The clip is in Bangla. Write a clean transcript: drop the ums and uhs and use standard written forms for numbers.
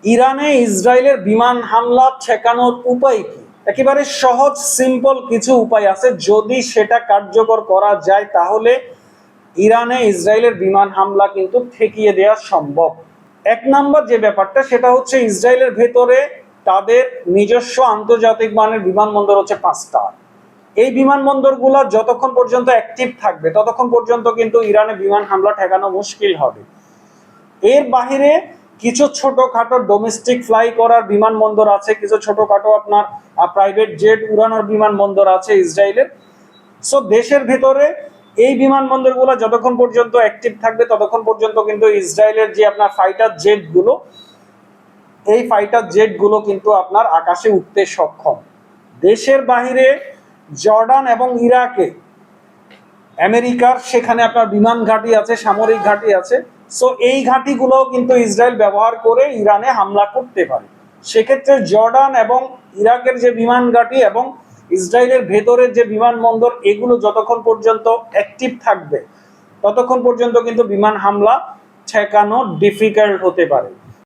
ইরানে ইসরায়েলের বিমান হামলা ঠেকানোর উপায় কি? একেবারে সহজ সিম্পল কিছু উপায় আছে, যদি সেটা কার্যকর করা যায় তাহলে ইরানে ইসরায়েলের বিমান হামলা কিন্তু ঠেকিয়ে দেওয়া সম্ভব। এক নম্বর যে ব্যাপারটা সেটা হচ্ছে ইসরায়েলের ভেতরে তাদের নিজস্ব আন্তর্জাতিক মানের বিমানবন্দর হচ্ছে 5টা। এই বিমানবন্দরগুলো যতক্ষণ পর্যন্ত অ্যাক্টিভ থাকবে ততক্ষণ পর্যন্ত কিন্তু ইরানে বিমান হামলা ঠেকানো মুশকিল হবে। এর বাহিরে কিছু ছোটখাটো ডোমেস্টিক ফ্লাই করার বিমানবন্দর আছে, কিছু ছোটখাটো আপনার প্রাইভেট জেট উড়ানোর বিমানবন্দর আছে ইসরায়েলের। সো দেশের ভেতরে এই বিমানবন্দরগুলো যতক্ষণ পর্যন্ত অ্যাক্টিভ থাকবে ততক্ষণ পর্যন্ত কিন্তু ইসরায়েলের যে আপনার ফাইটার জেটগুলো, এই ফাইটার জেটগুলো কিন্তু আপনার আকাশে উঠতে সক্ষম। দেশের বাহিরে জর্ডান এবং ইরাকে আমেরিকার সেখানে আপনার বিমান ঘাঁটি আছে, সামরিক ঘাঁটি আছে। সো এই ঘাঁটিগুলোও কিন্তু ইসরায়েল ব্যবহার করে ইরানে হামলা করতে পারে। সেক্ষেত্রে জর্ডান এবং ইরাকের যে বিমান ঘাঁটি এবং ইসরায়েলের ভেতরের যে বিমানবন্দর, এগুলো যতক্ষণ পর্যন্ত অ্যাক্টিভ থাকবে ততক্ষণ পর্যন্ত কিন্তু বিমান হামলা ঠেকানো ডিফিকাল্ট হতে পারে।